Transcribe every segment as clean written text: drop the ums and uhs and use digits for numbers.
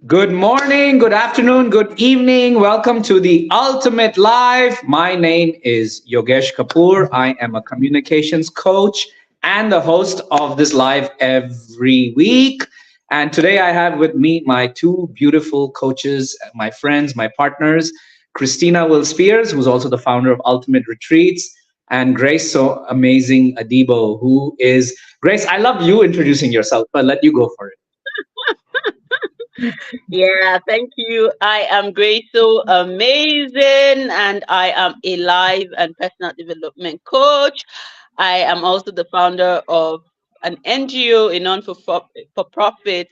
Good morning, good afternoon, good evening. Welcome to the Ultimate Life. My name is Yogesh Kapoor. I am a communications coach and the host of this live every week. And today I have with me my two beautiful coaches, my friends, my partners, Christina Will Spears, who's also the founder of Ultimate Retreats, and Grace So Amazing Adibo, who is Grace. I love you introducing yourself, but let you go for it. Yeah, thank you. I am Grace, so amazing, and I am a life and personal development coach. I am also the founder of an NGO, a non-for-profit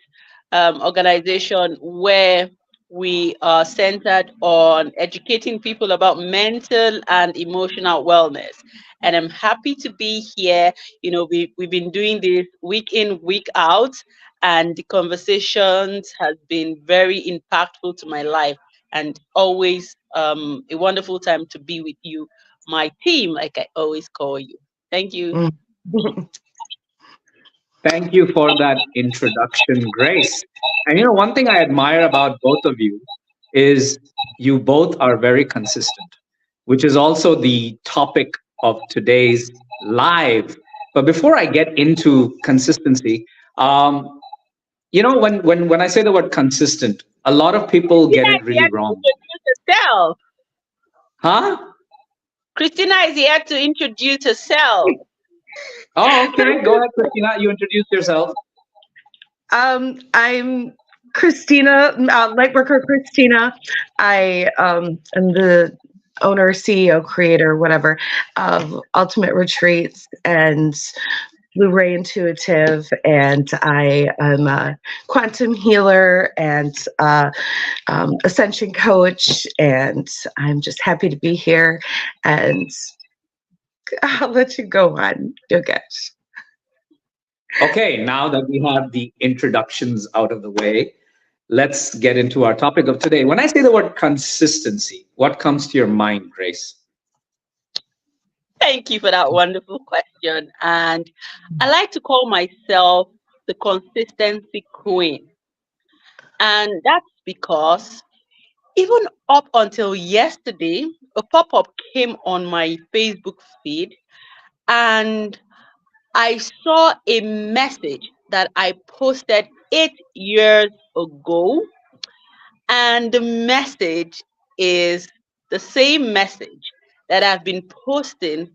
organization where we are centered on educating people about mental and emotional wellness. And I'm happy to be here. We've been doing this week in, week out, and the conversations has been very impactful to my life, and always a wonderful time to be with you, my team, like I always call you. Thank you. Mm. Thank you for that introduction, Grace. And one thing I admire about both of you is you both are very consistent, which is also the topic of today's live. But before I get into consistency, when I say the word consistent, a lot of people get Christina it is really here to wrong. introduce herself. Huh? Christina is here to introduce herself. Oh, okay. Go ahead, Christina. You introduce yourself. I'm Christina, Lightworker Christina. I am the owner, CEO, creator, whatever, of Ultimate Retreats and Blu-ray Intuitive, and I am a quantum healer and ascension coach, and I'm just happy to be here. And I'll let you go on, Yogesh. Okay, now that we have the introductions out of the way, let's get into our topic of today. When I say the word consistency, what comes to your mind, Grace? Thank you for that wonderful question. And I like to call myself the consistency queen. And that's because even up until yesterday, a pop up came on my Facebook feed, and I saw a message that I posted 8 years ago. And the message is the same message that I've been posting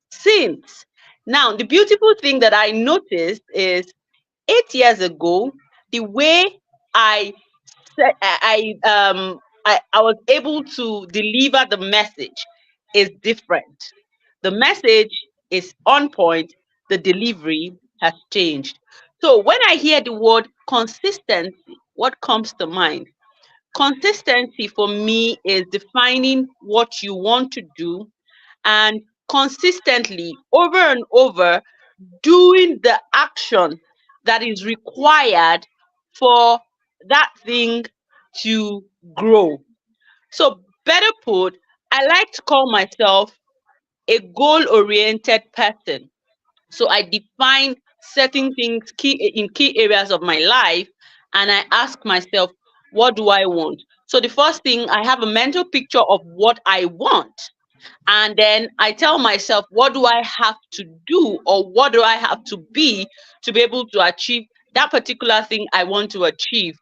since. Now, the beautiful thing that I noticed is 8 years ago, the way I said I was able to deliver the message is different. The message is on point, the delivery has changed. So when I hear the word consistency, what comes to mind? Consistency for me is defining what you want to do and consistently over and over doing the action that is required for that thing to grow. So, better put, I like to call myself a goal oriented person. So, I define certain things in key areas of my life, and I ask myself, what do I want? So, the first thing, I have a mental picture of what I want. And then I tell myself, what do I have to do, or what do I have to be able to achieve that particular thing I want to achieve?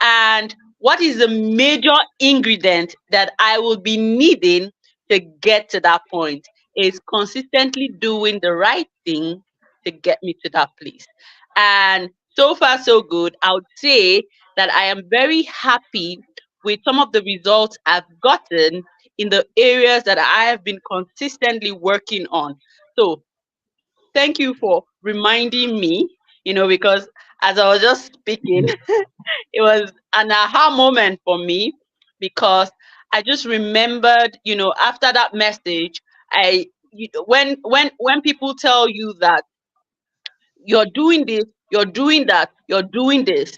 And what is the major ingredient that I will be needing to get to that point? Is consistently doing the right thing to get me to that place. And so far, so good. I would say that I am very happy with some of the results I've gotten in the areas that I have been consistently working on. So thank you for reminding me, because as I was just speaking, it was an aha moment for me, because I just remembered, after that message, when people tell you that you're doing this, you're doing that, you're doing this,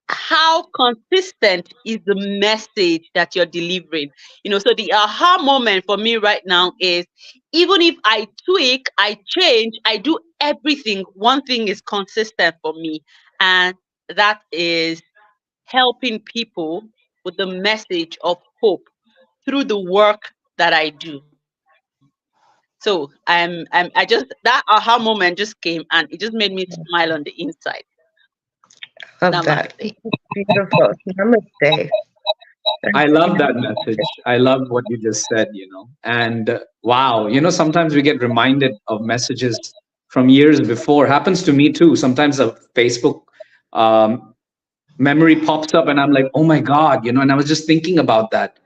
how consistent is the message that you're delivering? So the aha moment for me right now is, even if I tweak, I change, I do everything, one thing is consistent for me, and that is helping people with the message of hope through the work that I do. So I just that aha moment just came and it just made me smile on the inside. Love that. Namaste. Beautiful. Namaste. I love that message. I love what you just said, And wow, sometimes we get reminded of messages from years before. Happens to me too. Sometimes a Facebook um, memory pops up and I'm like, oh my God, and I was just thinking about that.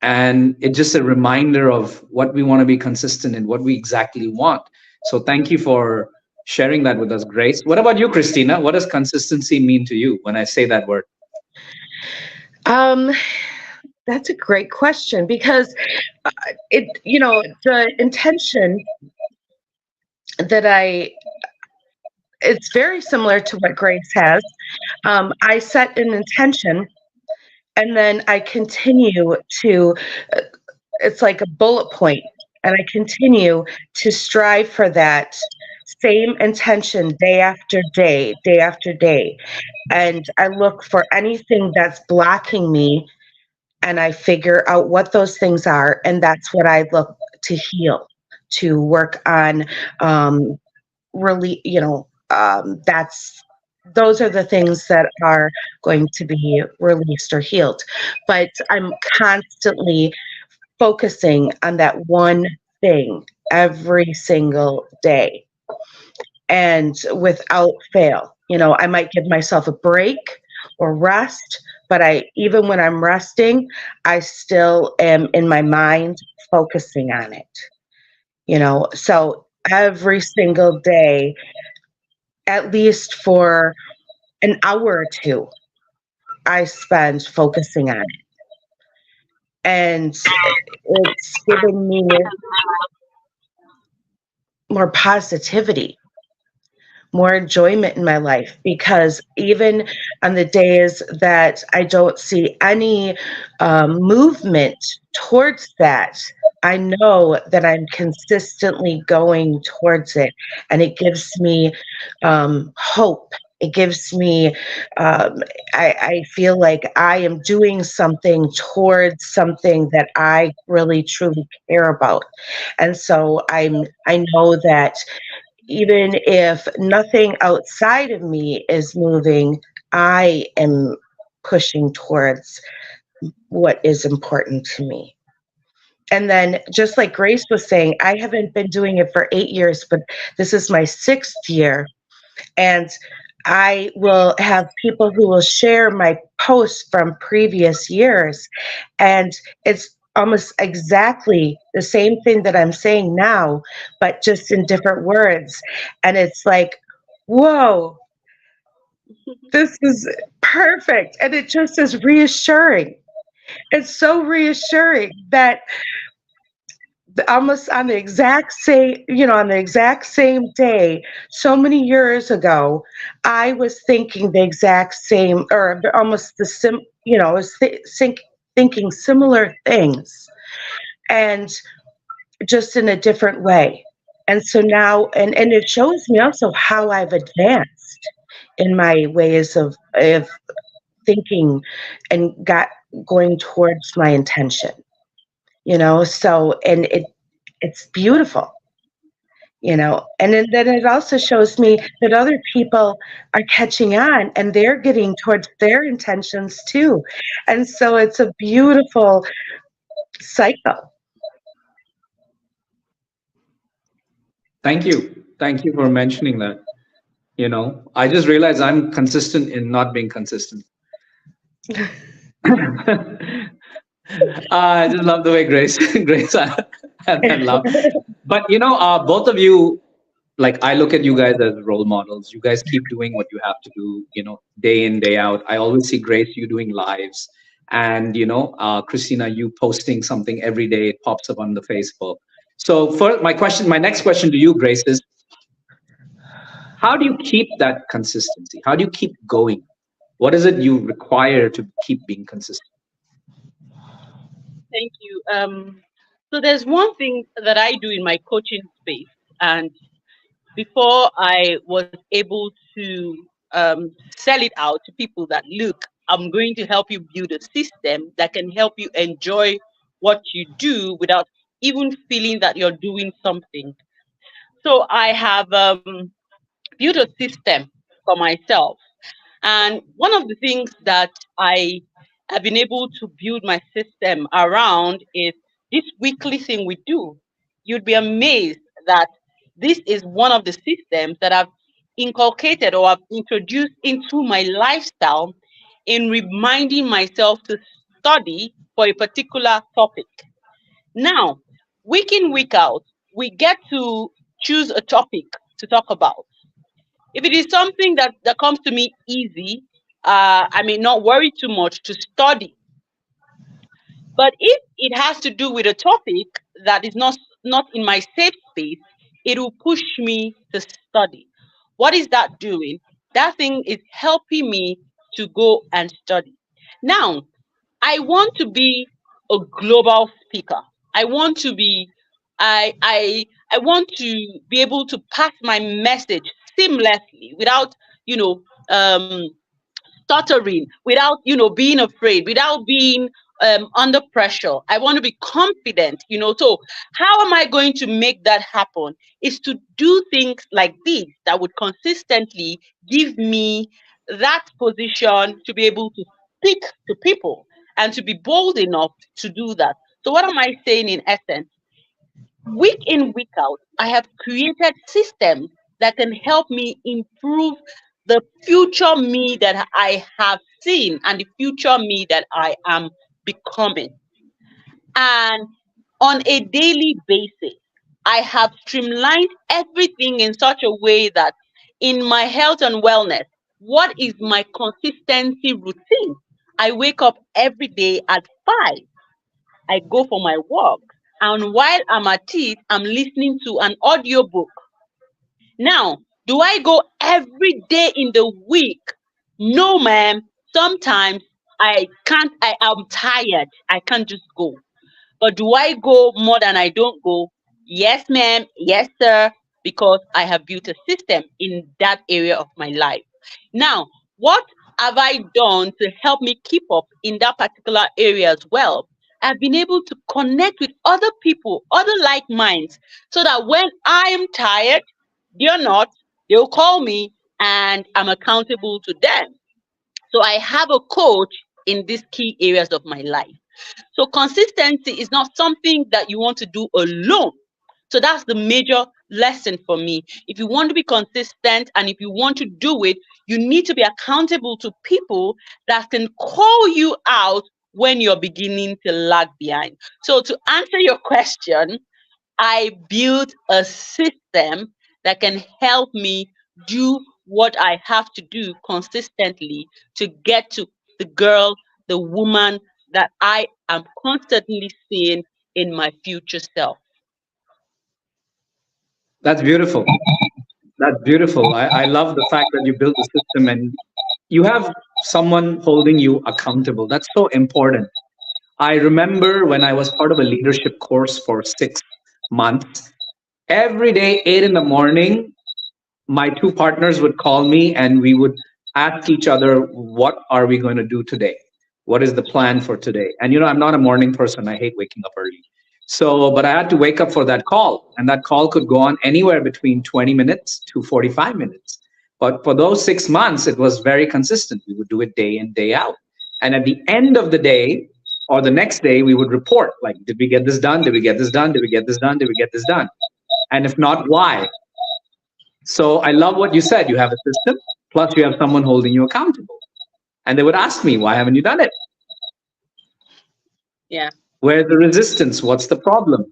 And it's just a reminder of what we want to be consistent in, what we exactly want. So thank you for sharing that with us, Grace. What about you, Christina? What does consistency mean to you when I say that word? Um, that's a great question because uh, the intention that it's very similar to what Grace has. I set an intention and then I continue to, uh, it's like a bullet point, and I continue to strive for that same intention day after day, day after day. And I look for anything that's blocking me and I figure out what those things are. And that's what I look to heal, to work on, really, that's those are the things that are going to be released or healed. But I'm constantly focusing on that one thing every single day and without fail. I might give myself a break or rest, but even when I'm resting, I still am in my mind focusing on it. So every single day, at least for an hour or two, I spend focusing on it. And it's given me more positivity, more enjoyment in my life, because even on the days that I don't see any movement towards that, I know that I'm consistently going towards it, and it gives me hope. It gives me, I feel like I am doing something towards something that I really truly care about. And so I know that even if nothing outside of me is moving, I am pushing towards what is important to me. And then, just like Grace was saying, I haven't been doing it for 8 years, but this is my 6th year. And I will have people who will share my posts from previous years. And it's almost exactly the same thing that I'm saying now, but just in different words. And it's like, whoa, this is perfect. And it just is reassuring. It's so reassuring that almost on the exact same day, so many years ago, I was thinking the exact same, or almost the I was thinking similar things, and just in a different way. And so now, and it shows me also how I've advanced in my ways of thinking and got going towards my intention. So, and it's beautiful. And then it also shows me that other people are catching on and they're getting towards their intentions too. And so it's a beautiful cycle. Thank you. Thank you for mentioning that. I just realized I'm consistent in not being consistent. I just love the way Grace, Grace, and love. But both of you, like I look at you guys as role models. You guys keep doing what you have to do, day in, day out. I always see Grace, you doing lives, and Christina, you posting something every day. It pops up on the Facebook. So, for my next question to you, Grace, is how do you keep that consistency? How do you keep going? What is it you require to keep being consistent? Thank you. So there's one thing that I do in my coaching space, and before I was able to sell it out to people that look. I'm going to help you build a system that can help you enjoy what you do without even feeling that you're doing something. So I have built a system for myself. And one of the things that I have been able to build my system around is this weekly thing we do. You'd be amazed that this is one of the systems that I've inculcated or I've introduced into my lifestyle in reminding myself to study for a particular topic. Now, week in, week out, we get to choose a topic to talk about. If it is something that comes to me easy, I may not worry too much to study. But if it has to do with a topic that is not in my safe space, it will push me to study. What is that doing? That thing is helping me to go and study. Now, I want to be a global speaker. I want to be I want to be able to pass my message seamlessly without, you know, um stuttering, without, being afraid, without being under pressure. I want to be confident. So how am I going to make that happen? Is to do things like this that would consistently give me that position to be able to speak to people and to be bold enough to do that. So what am I saying in essence? Week in, week out, I have created systems that can help me improve the future me that I have seen and the future me that I am becoming. And on a daily basis, I have streamlined everything in such a way that in my health and wellness, what is my consistency routine? I wake up every day at 5. I go for my walk. And while I'm at it, I'm listening to an audiobook. Now, do I go every day in the week? No, ma'am. Sometimes I can't, I am tired. I can't just go. But do I go more than I don't go? Yes, ma'am. Yes, sir. Because I have built a system in that area of my life. Now, what have I done to help me keep up in that particular area as well? I've been able to connect with other people, other like minds, so that when I am tired, they're not, they'll call me and I'm accountable to them. So I have a coach in these key areas of my life. So consistency is not something that you want to do alone. So that's the major lesson for me. If you want to be consistent and if you want to do it, you need to be accountable to people that can call you out when you're beginning to lag behind. So to answer your question, I build a system that can help me do what I have to do consistently to get to the girl, the woman that I am constantly seeing in my future self. That's beautiful. That's beautiful. I love the fact that you build the system and you have someone holding you accountable. That's so important. I remember when I was part of a leadership course for 6 months, every day, 8 in the morning, my two partners would call me and we would ask each other, what are we going to do today? What is the plan for today? And I'm not a morning person. I hate waking up early. So, but I had to wake up for that call, and that call could go on anywhere between 20 minutes to 45 minutes. But for those 6 months, it was very consistent. We would do it day in, day out. And at the end of the day or the next day, we would report like, did we get this done? Did we get this done? Did we get this done? Did we get this done? And if not, why? So I love what you said. You have a system, plus you have someone holding you accountable. And they would ask me, why haven't you done it? Yeah. Where's the resistance? What's the problem?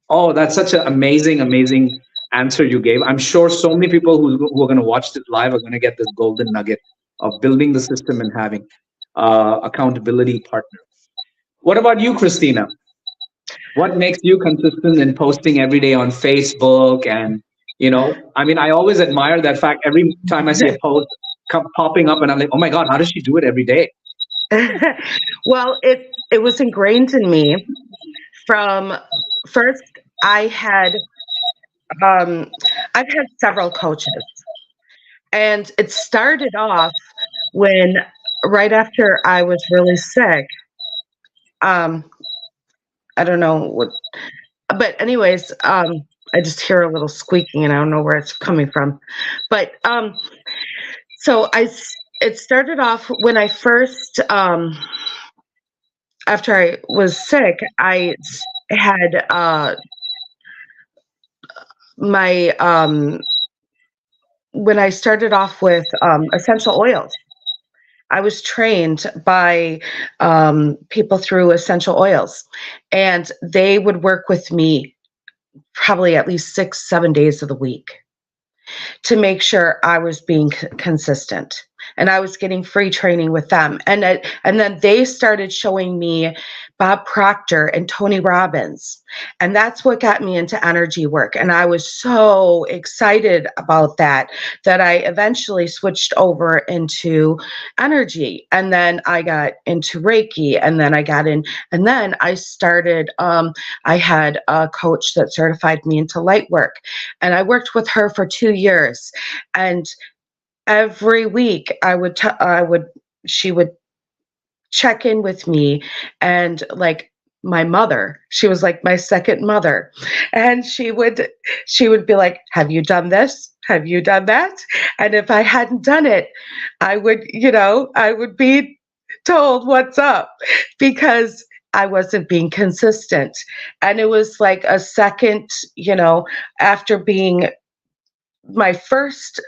Oh, that's such an amazing, amazing answer you gave. I'm sure so many people who are going to watch this live are going to get this golden nugget of building the system and having accountability partner. What about you, Christina? What makes you consistent in posting every day on Facebook? And, I mean, I always admire that fact. Every time I see a post popping up and I'm like, oh my God, how does she do it every day? Well, it was ingrained in me from first. I had I've had several coaches, and it started off when right after I was really sick, um, I don't know what, but anyways, I just hear a little squeaking and I don't know where it's coming from. But so it started off when I first, after I was sick, had my, when I started off with essential oils. I was trained by people through essential oils, and they would work with me probably at least 6, 7 days of the week to make sure I was being consistent. And I was getting free training with them. And then they started showing me Bob Proctor and Tony Robbins. And that's what got me into energy work. And I was so excited about that I eventually switched over into energy. And then I got into Reiki. And then I got in, and then I started, I had a coach that certified me into light work. And I worked with her for 2 years. And every week she would check in with me, and like my mother, she was like my second mother, and she would be like, have you done this, have you done that? And if I hadn't done it, I would be told what's up, because I wasn't being consistent. And it was like a second, after being my first,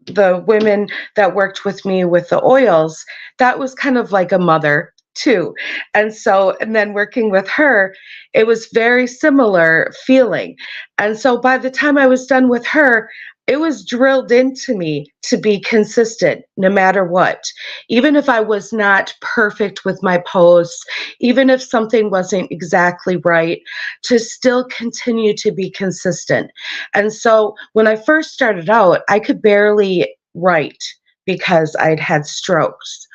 the women that worked with me with the oils, that was kind of like a mother too. And then working with her, it was very similar feeling. And so by the time I was done with her, it was drilled into me to be consistent no matter what. Even if I was not perfect with my posts, even if something wasn't exactly right, to still continue to be consistent. And so when I first started out, I could barely write because I'd had strokes.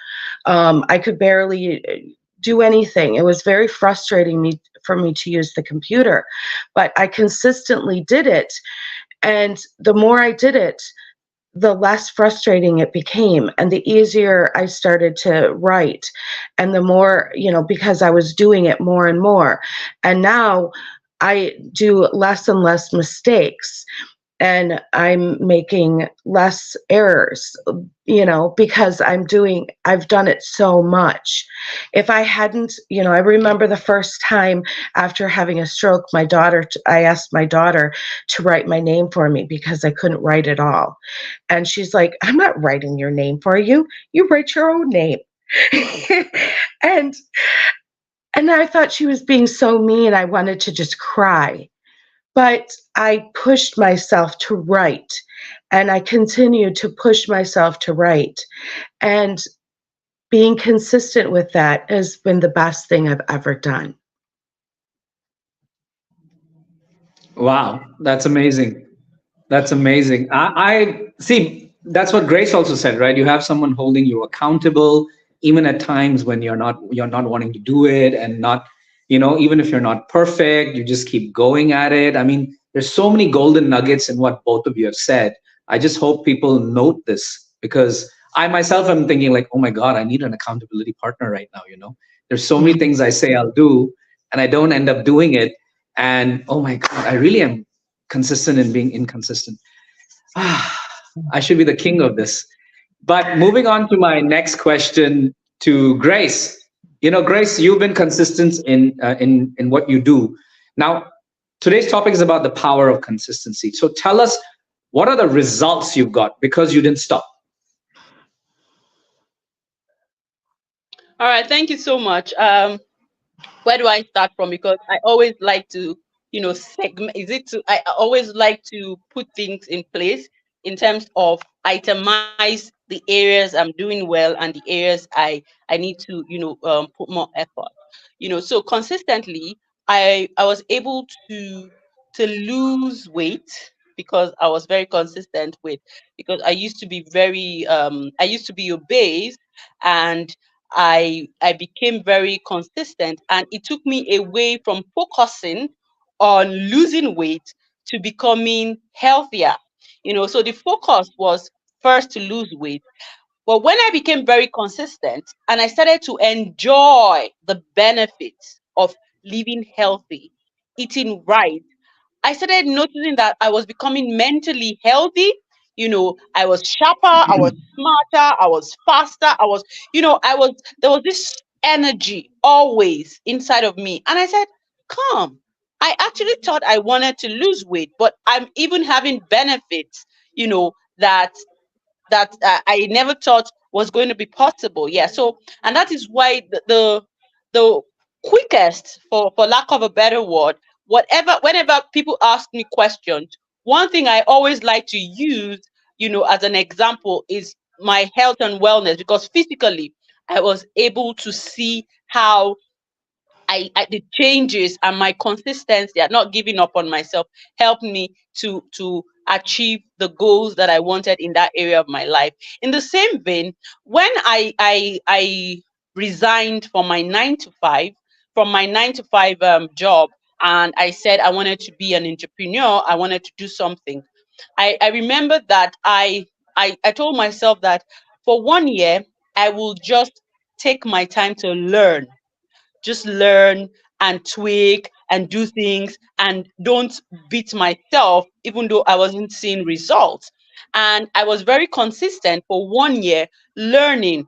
I could barely do anything. It was very frustrating for me to use the computer, but I consistently did it. And the more I did it, the less frustrating it became, and the easier I started to write. And the more, because I was doing it more and more. And now I do less and less mistakes, and I'm making less errors, because I've done it so much. If I hadn't, I remember the first time after having a stroke, I asked my daughter to write my name for me because I couldn't write at all. And she's like, I'm not writing your name for you. You write your own name. and and I thought she was being so mean. I wanted to just cry. But I pushed myself to write, and I continued to push myself to write. And being consistent with that has been the best thing I've ever done. Wow, that's amazing. That's amazing. I see. That's what Grace also said, right? You have someone holding you accountable, even at times when you're not wanting to do it, and not, even if you're not perfect, you just keep going at it. I mean, there's so many golden nuggets in what both of you have said. I just hope people note this, because I myself am thinking like, oh my God, I need an accountability partner right now. There's so many things I say I'll do, and I don't end up doing it, and oh my God, I really am consistent in being inconsistent. Ah, I should be the king of this. But moving on to my next question to Grace. Grace, you've been consistent in what you do. Now, today's topic is about the power of consistency. So tell us, what are the results you've got because you didn't stop? All right, thank you so much. Where do I start from? Because I always like to, segment. I always like to put things in place in terms of itemize the areas I'm doing well and the areas I need to, put more effort. So consistently, I was able to lose weight because I was very consistent with, because I used to be obese, and I became very consistent, and it took me away from focusing on losing weight to becoming healthier. So the focus was first to lose weight. But when I became very consistent and I started to enjoy the benefits of living healthy, eating right, I started noticing that I was becoming mentally healthy. I was sharper, I was smarter, I was faster, there was this energy always inside of me. And I said, come, I actually thought I wanted to lose weight, but I'm even having benefits, that I never thought was going to be possible. Yeah. So, and that is why the quickest, for lack of a better word, whenever people ask me questions, one thing I always like to use, as an example is my health and wellness, because physically I was able to see how the changes and my consistency at not giving up on myself helped me to achieve the goals that I wanted in that area of my life. In the same vein, when I resigned from my 9 to 5 job, and I said I wanted to be an entrepreneur, I wanted to do something. I remember that I told myself that for 1 year I will just take my time to learn and tweak and do things, and don't beat myself even though I wasn't seeing results. And I was very consistent for 1 year, learning,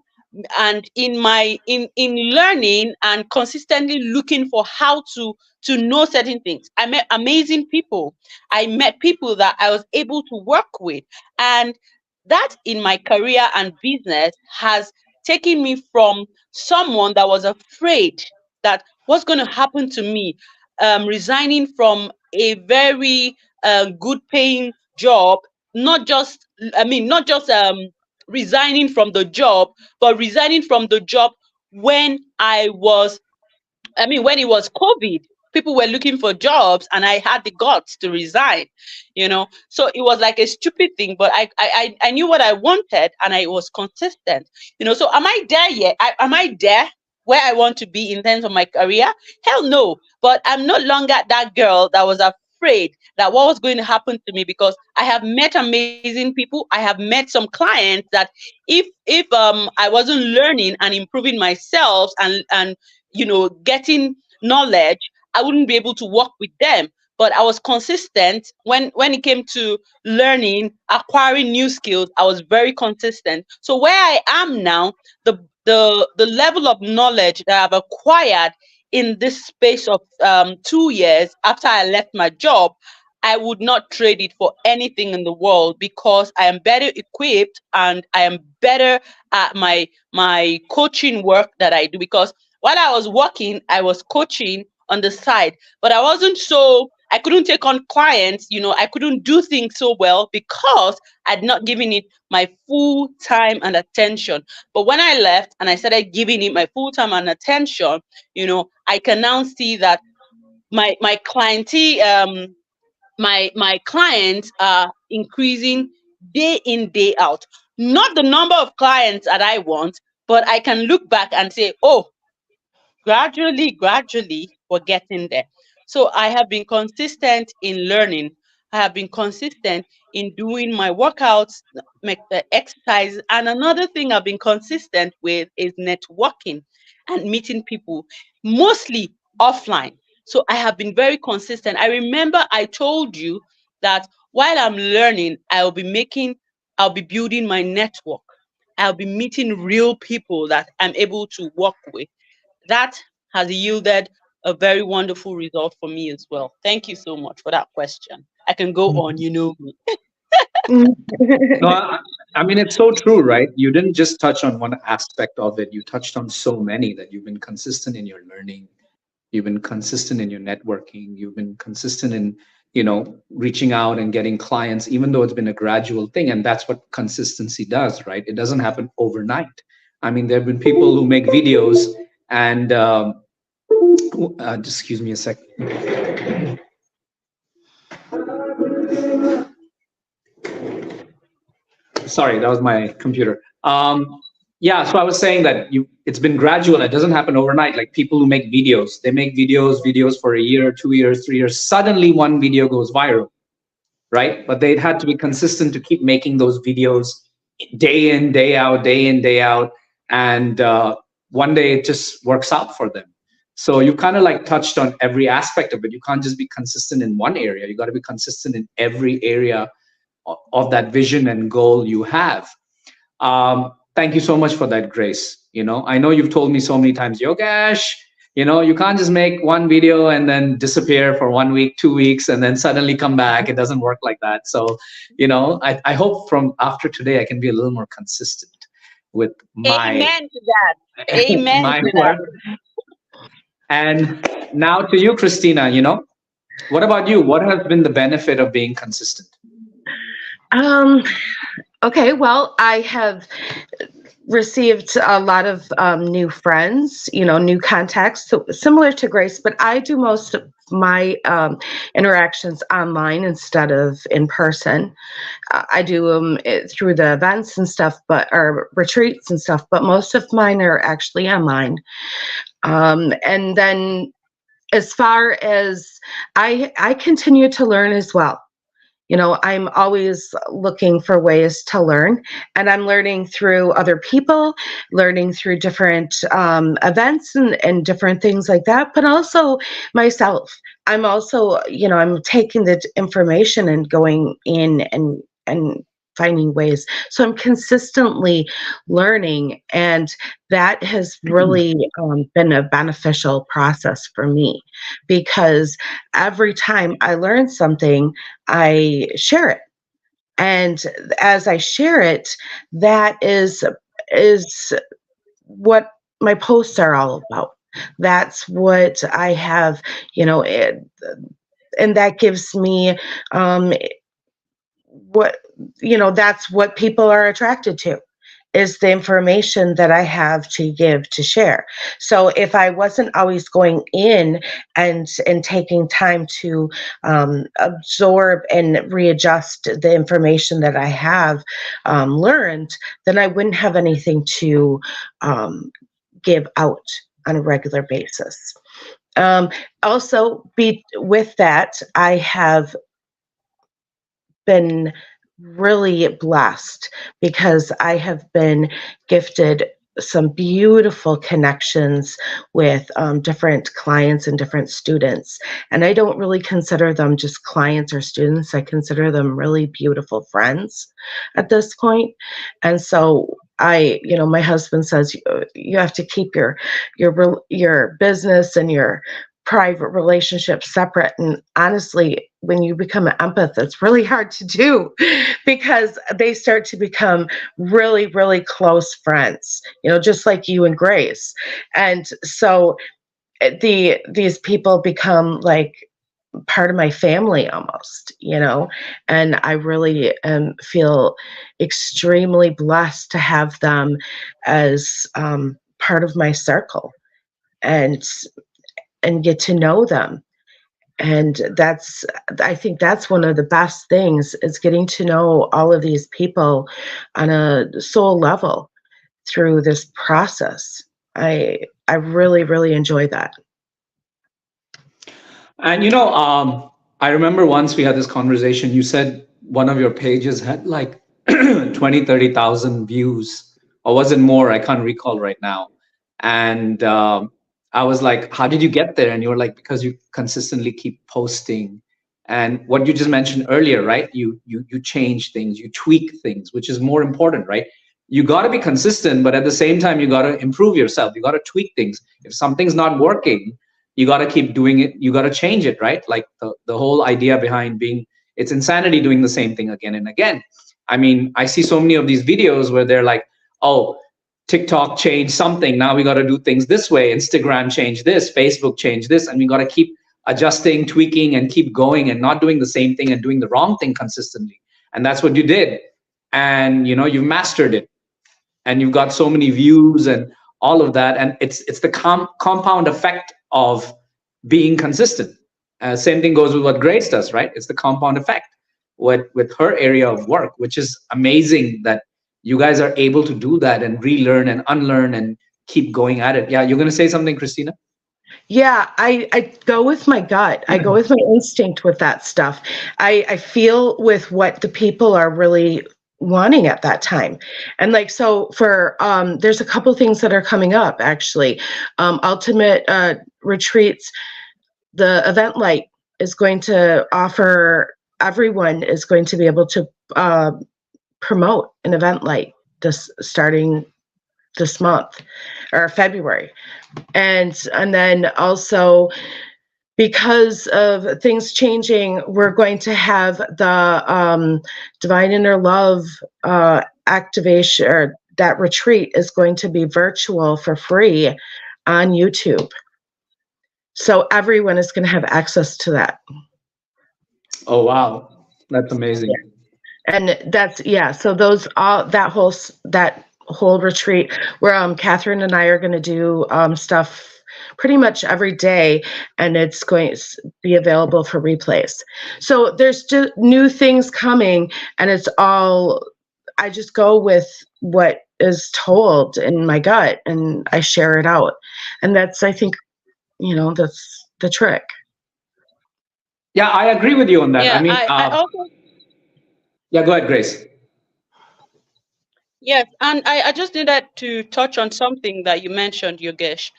and in learning and consistently looking for how to know certain things. I met amazing people. I met people that I was able to work with, and that in my career and business has taken me from someone that was afraid that what's going to happen to me, resigning from a very good paying job, not just resigning from the job, but resigning from the job when when it was COVID. People were looking for jobs and I had the guts to resign. So it was like a stupid thing, but I knew what I wanted and I was consistent. So am I there yet? Am I there where I want to be in terms of my career? Hell no. But I'm no longer that girl that was afraid that what was going to happen to me, because I have met amazing people. I have met some clients that if I wasn't learning and improving myself and getting knowledge, I wouldn't be able to work with them. But I was consistent when it came to learning, acquiring new skills. I was very consistent. So where I am now, the level of knowledge that I've acquired in this space of 2 years after I left my job, I would not trade it for anything in the world, because I am better equipped and I am better at my coaching work that I do. Because while I was working, I was coaching on the side, but I couldn't take on clients, I couldn't do things so well because I'd not given it my full time and attention. But when I left and I started giving it my full time and attention, I can now see that my clientele, my clients are increasing day in, day out. Not the number of clients that I want, but I can look back and say, oh, gradually, we're getting there. So I have been consistent in learning. I have been consistent in doing my workouts, make the exercise. And another thing I've been consistent with is networking and meeting people, mostly offline. So I have been very consistent. I remember I told you that while I'm learning, I'll be building my network. I'll be meeting real people that I'm able to work with. That has yielded a very wonderful result for me as well. Thank you so much for that question. I can go on, you know me. No, I mean, it's so true, right? You didn't just touch on one aspect of it. You touched on so many, that you've been consistent in your learning, you've been consistent in your networking, you've been consistent in, reaching out and getting clients, even though it's been a gradual thing. And that's what consistency does, right? It doesn't happen overnight. I mean, there have been people who make videos and just excuse me a sec. Sorry, that was my computer. Yeah, so I was saying that it's been gradual. It doesn't happen overnight. Like people who make videos, they make videos for a year, 2 years, 3 years. Suddenly one video goes viral, right? But they had to be consistent to keep making those videos, day in, day out, and one day it just works out for them. So you kind of like touched on every aspect of it. You can't just be consistent in one area. You got to be consistent in every area of that vision and goal you have. Thank you so much for that, Grace. I know you've told me so many times, Yogesh, you can't just make one video and then disappear for 1 week, 2 weeks, and then suddenly come back. It doesn't work like that. So, I hope from after today, I can be a little more consistent with my Amen to that. Amen my to that. work. And now to you, Christina, what about you? What has been the benefit of being consistent? Um, okay, well, I have received a lot of new friends, new contacts, so similar to Grace, but I do most of my interactions online instead of in person. I do them through the events and stuff, or retreats and stuff, but most of mine are actually online. And then as far as I continue to learn as well. I'm always looking for ways to learn, and I'm learning through other people, learning through different events and different things like that, but also myself. I'm also, I'm taking the information and going in and finding ways. So I'm consistently learning, and that has really been a beneficial process for me, because every time I learn something, I share it. And as I share it, that is what my posts are all about. That's what I have, and that gives me what that's what people are attracted to, is the information that I have to give, to share. So if I wasn't always going in and taking time to absorb and readjust the information that I have learned, then I wouldn't have anything to give out on a regular basis. Also, with that, I have been really blessed, because I have been gifted some beautiful connections with different clients and different students. And I don't really consider them just clients or students. I consider them really beautiful friends at this point. And so my husband says you have to keep your business and your private relationships separate. And honestly, when you become an empath, it's really hard to do, because they start to become really, really close friends, just like you and Grace. And so these people become like part of my family almost, and I really feel extremely blessed to have them as part of my circle, and get to know them. And I think that's one of the best things, is getting to know all of these people on a soul level through this process. I really, really enjoy that. And I remember once we had this conversation. You said one of your pages had like 20, 30,000 views, or was it more? I can't recall right now. And I was like, how did you get there? And you were like, because you consistently keep posting. And what you just mentioned earlier, right? You change things, you tweak things, which is more important, right? You got to be consistent, but at the same time, you got to improve yourself. You got to tweak things. If something's not working, you got to keep doing it. You got to change it, right? Like the whole idea behind it's insanity doing the same thing again and again. I mean, I see so many of these videos where they're like, oh, TikTok changed something. Now we got to do things this way. Instagram changed this. Facebook changed this. And we got to keep adjusting, tweaking, and keep going, and not doing the same thing and doing the wrong thing consistently. And that's what you did. And, you've mastered it. And you've got so many views and all of that. And it's the compound effect of being consistent. Same thing goes with what Grace does, right? It's the compound effect with her area of work, which is amazing that you guys are able to do that and relearn and unlearn and keep going at it. Yeah, you're going to say something, Christina? Yeah, I go with my gut. I go with my instinct with that stuff. I feel with what the people are really wanting at that time. And like, so for there's a couple things that are coming up actually. Ultimate retreats, the event light is going to offer, everyone is going to be able to promote an event light this starting this month or February. And then also, because of things changing, we're going to have the Divine Inner Love activation, or that retreat is going to be virtual for free on YouTube. So everyone is going to have access to that. Oh, wow. That's amazing. And that's, yeah, so those, all that whole retreat where Catherine and I are going to do stuff pretty much every day, and it's going to be available for replays. So there's just new things coming, and it's all, I just go with what is told in my gut and I share it out. And that's, I think, that's the trick. Yeah, I agree with you on that. I Yeah, mean, I also, yeah, go ahead, Grace. yes, and I just needed to touch on something that you mentioned, Yogesh.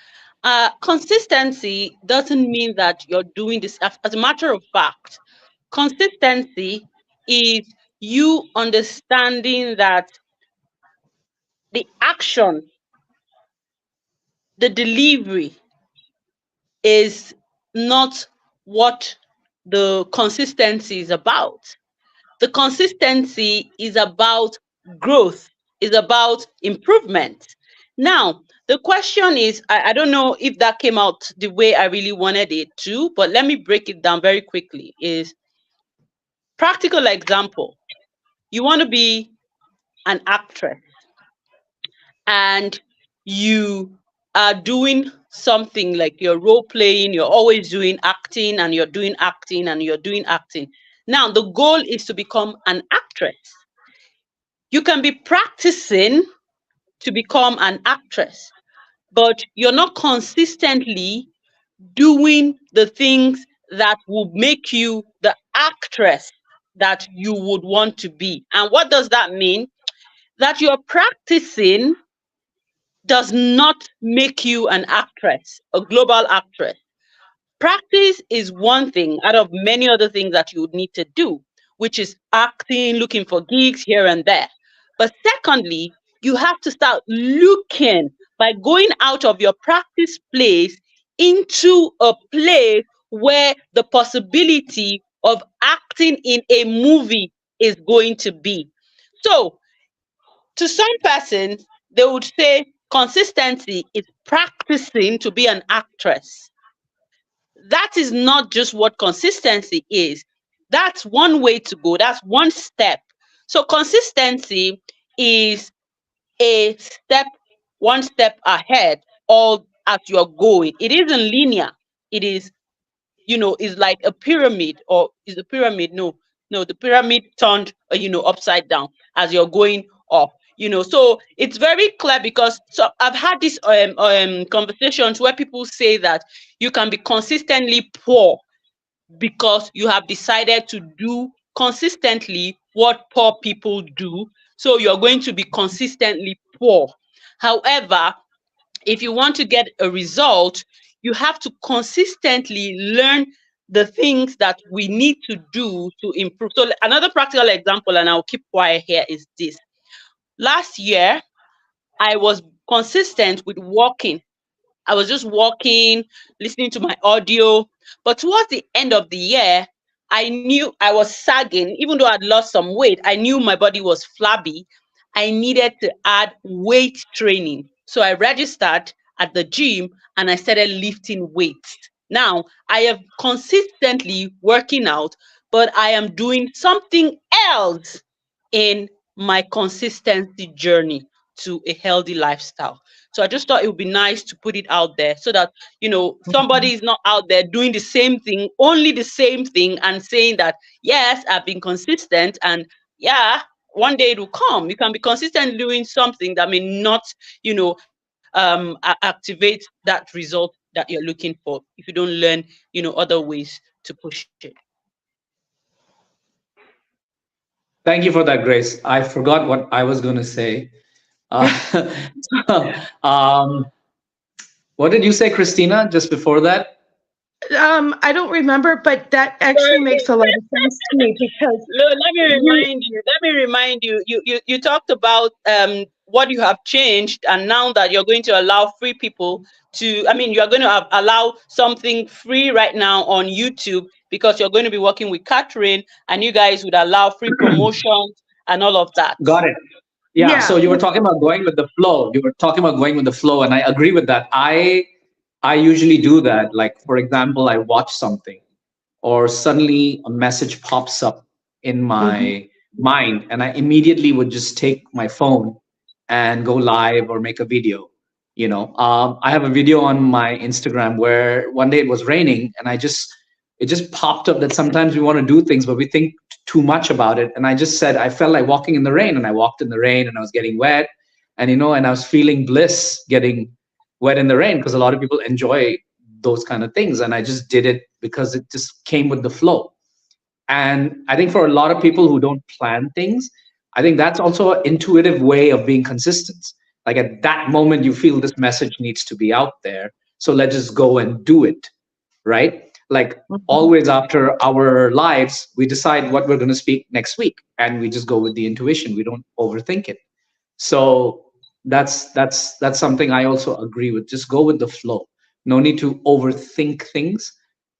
Consistency doesn't mean that you're doing this. As a matter of fact, consistency is you understanding that the action, the delivery is not what the consistency is about. The consistency is about growth, is about improvement. Now, the question is, I don't know if that came out the way I really wanted it to, but let me break it down very quickly. Is practical example. You want to be an actress and you are doing something like you're role playing, you're always doing acting and you're doing acting and you're doing acting. Now, the goal is to become an actress. You can be practicing to become an actress, but you're not consistently doing the things that will make you the actress that you would want to be. And what does that mean? That you're practicing does not make you an actress, a global actress. Practice is one thing out of many other things that you would need to do, which is acting, looking for gigs here and there. But secondly, you have to start looking by going out of your practice place into a place where the possibility of acting in a movie is going to be. So, to some persons, they would say consistency is practicing to be an actress. That is not just what consistency is. That's one way to go. That's one step. So consistency is a step, one step ahead, all as you're going. It isn't linear. It is, is like a pyramid, or is a pyramid? No, no, the pyramid turned, upside down as you're going up. So it's very clear, because so I've had these conversations where people say that you can be consistently poor because you have decided to do consistently what poor people do. So you're going to be consistently poor. However, if you want to get a result, you have to consistently learn the things that we need to do to improve. So another practical example, and I'll keep quiet here, is this. Last year, I was consistent with walking. I was just walking, listening to my audio. But towards the end of the year, I knew I was sagging. Even though I'd lost some weight, I knew my body was flabby. I needed to add weight training. So I registered at the gym and I started lifting weights. Now, I am consistently working out, but I am doing something else in my consistency journey to a healthy lifestyle. So I just thought it would be nice to put it out there so that, somebody is not out there doing the same thing, only the same thing, and saying that, yes, I've been consistent, and yeah, one day it will come. You can be consistent doing something that may not, activate that result that you're looking for if you don't learn, other ways to push it. Thank you for that, Grace. I forgot what I was going to say. Uh, um, what did you say, Christina, just before that? I don't remember, but that actually makes a lot of sense to me because Let me you, remind you. Let me remind you. You talked about what you have changed, and now that you're going to allow free people to. I mean, you are going to allow something free right now on YouTube because you're going to be working with Catherine, and you guys would allow free promotions and all of that. Got it. Yeah. yeah, So you were talking about going with the flow. You were talking about going with the flow, and I agree with that. I usually do that. Like, for example, I watch something, or suddenly a message pops up in hmm my mind, and I immediately would just take my phone and go live or make a video. I have a video on my Instagram where one day it was raining, and it just popped up that sometimes we want to do things, but we think too much about it. And I just said I felt like walking in the rain, and I walked in the rain, and I was getting wet, and and I was feeling bliss getting wet in the rain because a lot of people enjoy those kind of things, and I just did it because it just came with the flow. And I think for a lot of people who don't plan things, I think that's also an intuitive way of being consistent. Like at that moment, you feel this message needs to be out there. So let's just go and do it, right? Like always after our lives, we decide what we're going to speak next week and we just go with the intuition. We don't overthink it. So that's something I also agree with. Just go with the flow. No need to overthink things.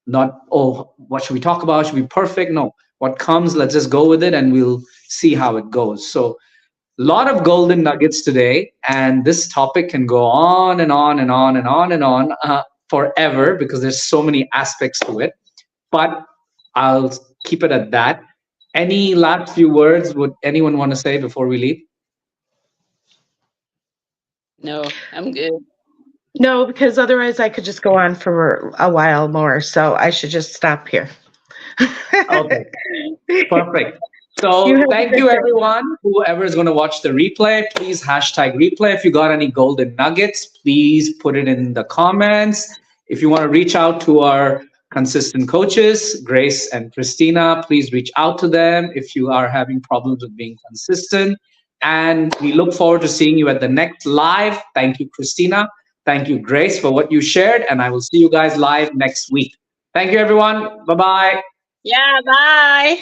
Not, oh, what should we talk about? Should be perfect? No. What comes, let's just go with it and we'll see how it goes. So a lot of golden nuggets today, and this topic can go on and on and on and on and on forever because there's so many aspects to it. But I'll keep it at that. Any last few words would anyone want to say before we leave? No, I'm good. no, because otherwise I could just go on for a while more. So I should just stop here. Okay, perfect. You So have a thank good you, day. everyone. Whoever is going to watch the replay, please hashtag replay. If you got any golden nuggets, please put it in the comments. If you want to reach out to our consistent coaches, Grace and Christina, please reach out to them if you are having problems with being consistent. And we look forward to seeing you at the next live. Thank you, Christina. Thank you, Grace, for what you shared. And I will see you guys live next week. Thank you, everyone. Bye bye. Yeah, bye.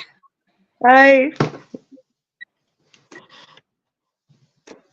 Bye.